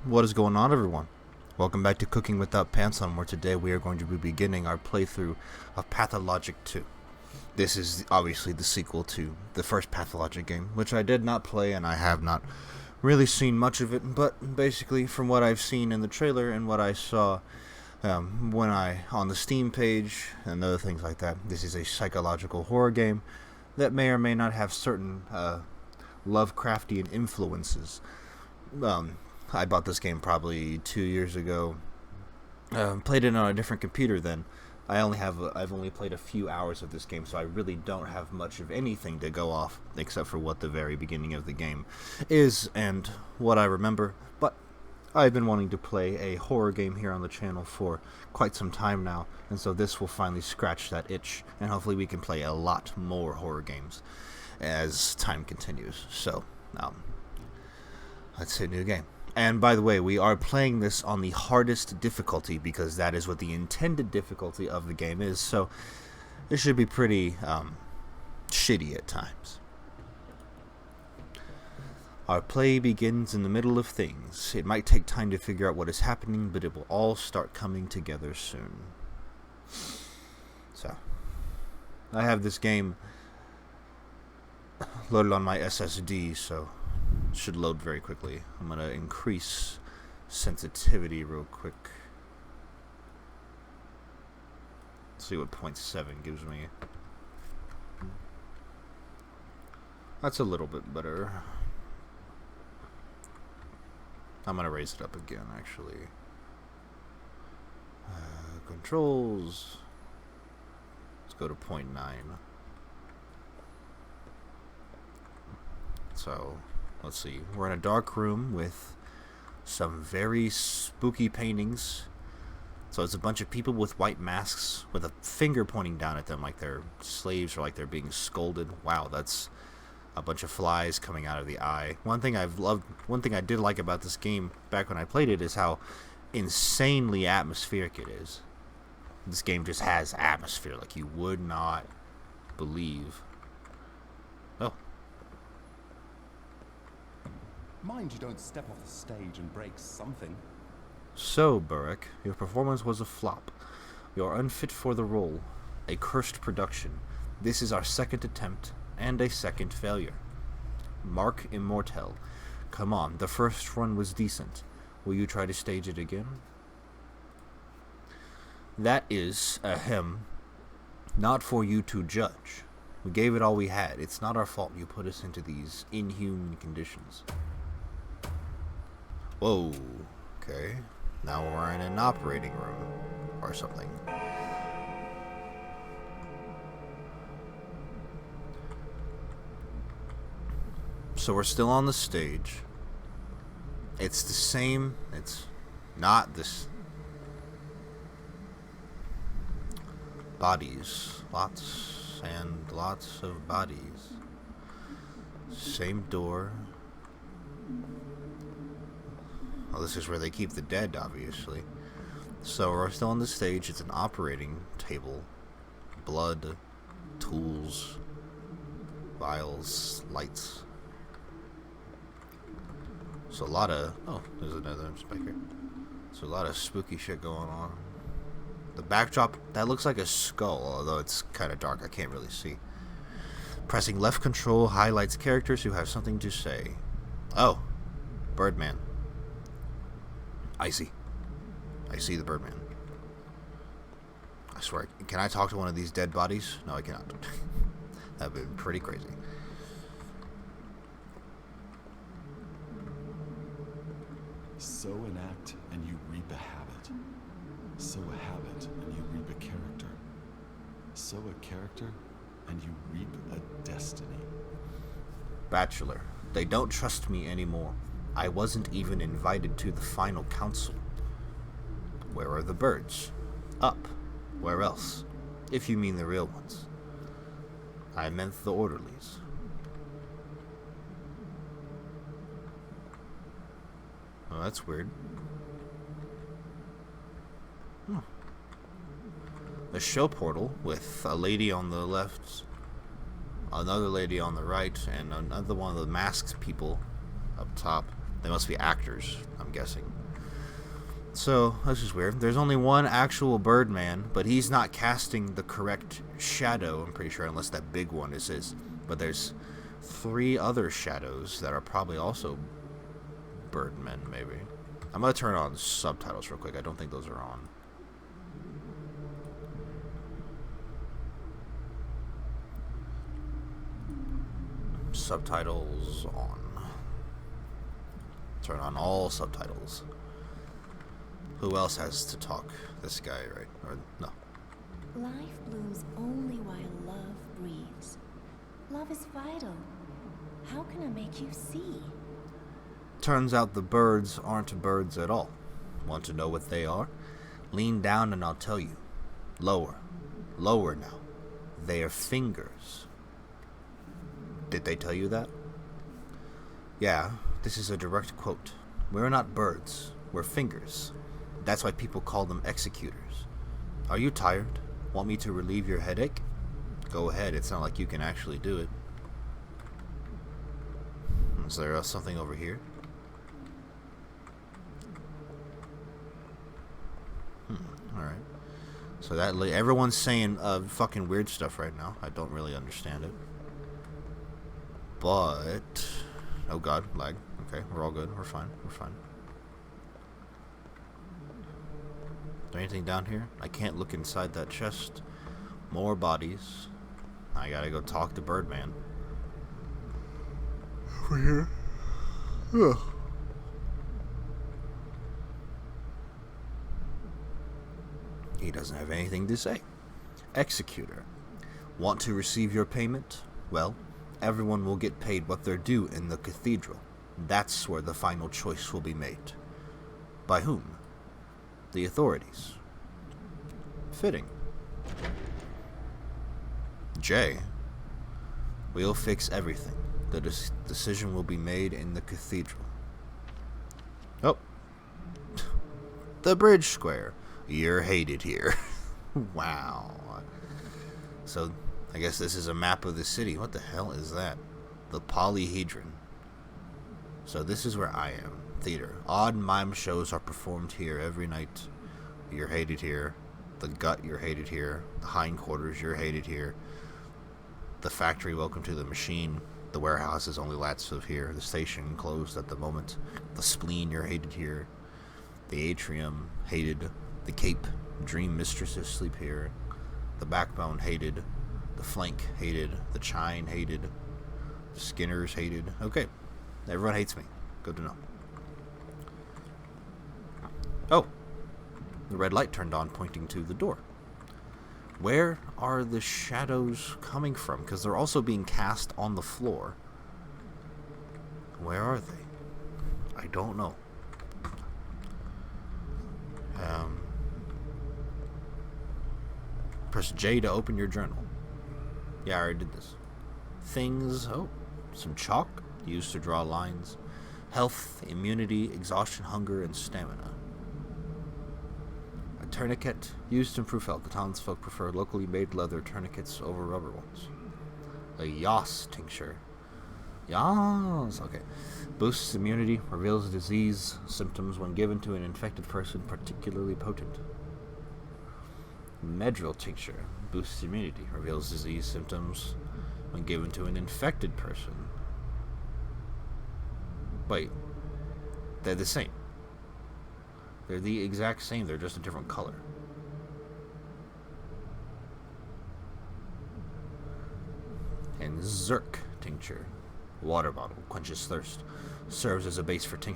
What is going on, everyone? Welcome back to Cooking Without Pants On, where today we are going to be beginning our playthrough of Pathologic 2. This is obviously the sequel to the first Pathologic game, which I did not play and I have not really seen much of it, but basically from what I've seen in the trailer and what I saw on the Steam page and other things like that, this is a psychological horror game that may or may not have certain Lovecraftian influences. I bought this game probably 2 years ago. Played it on a different computer then. I've only played a few hours of this game, so I really don't have much of anything to go off except for what the very beginning of the game is and what I remember. But I've been wanting to play a horror game here on the channel for quite some time now, and so this will finally scratch that itch, and hopefully we can play a lot more horror games as time continues. So, let's hit a new game. And by the way, we are playing this on the hardest difficulty because that is what the intended difficulty of the game is, so it should be pretty shitty at times. Our play begins in the middle of things. It might take time to figure out what is happening, but it will all start coming together soon. So, I have this game loaded on my SSD, so it should load very quickly. I'm going to increase sensitivity real quick. Let's see what 0.7 gives me. That's a little bit better. I'm going to raise it up again, actually. Controls. Let's go to 0.9. So, let's see. We're in a dark room with some very spooky paintings. So it's a bunch of people with white masks with a finger pointing down at them like they're slaves or like they're being scolded. Wow, that's a bunch of flies coming out of the eye. One thing I did like about this game back when I played it is how insanely atmospheric it is. This game just has atmosphere like you would not believe. Oh. Mind you don't step off the stage and break something. So, Burek, your performance was a flop. You are unfit for the role. A cursed production. This is our second attempt, and a second failure. Mark Immortel. Come on, the first run was decent. Will you try to stage it again? That is, not for you to judge. We gave it all we had. It's not our fault you put us into these inhuman conditions. Whoa, okay. Now we're in an operating room or something. So we're still on the stage. It's the same, it's not this. Bodies, lots and lots of bodies. Same door. Well, this is where they keep the dead, obviously. So we're still on the stage. It's an operating table. Blood, tools, vials, lights. So a lot of... Oh, there's another speaker. So a lot of spooky shit going on. The backdrop, that looks like a skull, although it's kind of dark. I can't really see. Pressing left control highlights characters who have something to say. Oh, Birdman. I see the Birdman. I swear. Can I talk to one of these dead bodies? No, I cannot. That'd be pretty crazy. Sow an act and you reap a habit. Sow a habit and you reap a character. Sow a character and you reap a destiny. Bachelor. They don't trust me anymore. I wasn't even invited to the final council. Where are the birds? Up. Where else? If you mean the real ones. I meant the orderlies. Oh, that's weird. A show portal with a lady on the left, another lady on the right, and another one of the masked people up top. They must be actors, I'm guessing. So, this is weird. There's only one actual Birdman, but he's not casting the correct shadow, I'm pretty sure, unless that big one is his. But there's 3 other shadows that are probably also Birdmen, maybe. I'm going to turn on subtitles real quick. I don't think those are on. Subtitles on. Turn on all subtitles. Who else has to talk? This guy, right? Or no? Life blooms only while love breathes. Love is vital. How can I make you see? Turns out the birds aren't birds at all. Want to know what they are? Lean down and I'll tell you. Lower. Lower now. They are fingers. Did they tell you that? Yeah, this is a direct quote. We're not birds. We're fingers. That's why people call them executors. Are you tired? Want me to relieve your headache? Go ahead, it's not like you can actually do it. Is there something over here? Alright. So that everyone's saying fucking weird stuff right now. I don't really understand it. But... oh god, lag. Okay, we're all good. We're fine. We're fine. Is there anything down here? I can't look inside that chest. More bodies. I gotta go talk to Birdman. Over here? Ugh. He doesn't have anything to say. Executor. Want to receive your payment? Well, everyone will get paid what they're due in the cathedral. That's where the final choice will be made. By whom? The authorities. Fitting. J. We'll fix everything. The decision will be made in the cathedral. Oh. The bridge square. You're hated here. Wow. So, I guess this is a map of the city. What the hell is that? The polyhedron. So this is where I am. Theater. Odd mime shows are performed here every night. You're hated here. The gut, you're hated here. The hindquarters, you're hated here. The factory, welcome to the machine. The warehouse is only lots of here. The station closed at the moment. The spleen, you're hated here. The atrium, hated. The cape, dream mistresses sleep here. The backbone, hated. The flank, hated. The chine, hated. The Skinners, hated. Okay. Everyone hates me. Good to know. Oh. The red light turned on, pointing to the door. Where are the shadows coming from? Because they're also being cast on the floor. Where are they? I don't know. Press J to open your journal. Yeah, I already did this. Things. Oh, some chalk used to draw lines. Health, immunity, exhaustion, hunger, and stamina. A tourniquet used to improve health. The townsfolk prefer locally made leather tourniquets over rubber ones. A Yas tincture. Yas. Okay. Boosts immunity, reveals disease symptoms when given to an infected person, particularly potent. Medril tincture. Boosts immunity, reveals disease symptoms when given to an infected person. Wait. They're the same. They're the exact same, they're just a different color. And Zerk tincture. Water bottle, quenches thirst. Serves as a base for tincture.